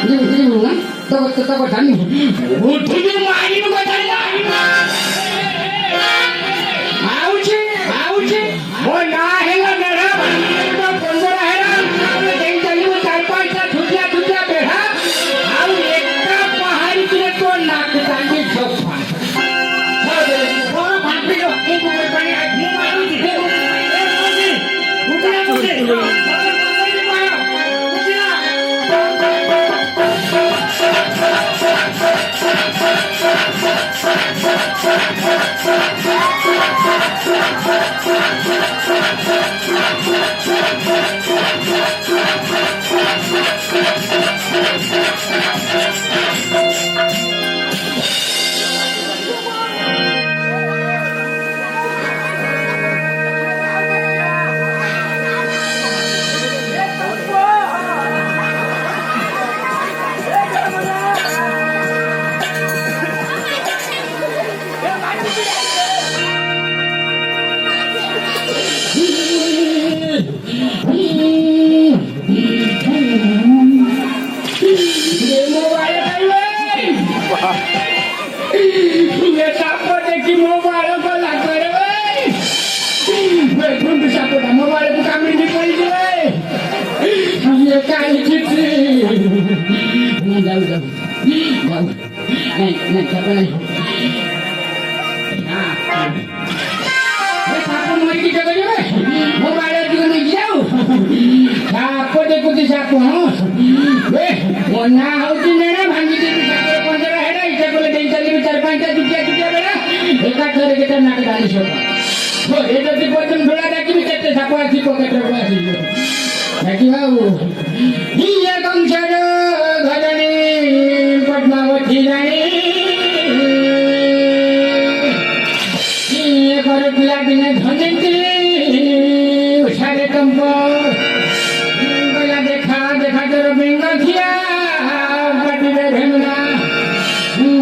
ini na tak tani uthi mari ko tani auche o na hela nera to पंद्रह hela dei chali mo चार पांच ta छुटिया छुटिया बेहा au ekta pahari kire to nak tani choppa o bapiro ek umar pani mu maru di uthi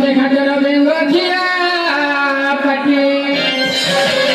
देखा जरा बेंगो जिया पटी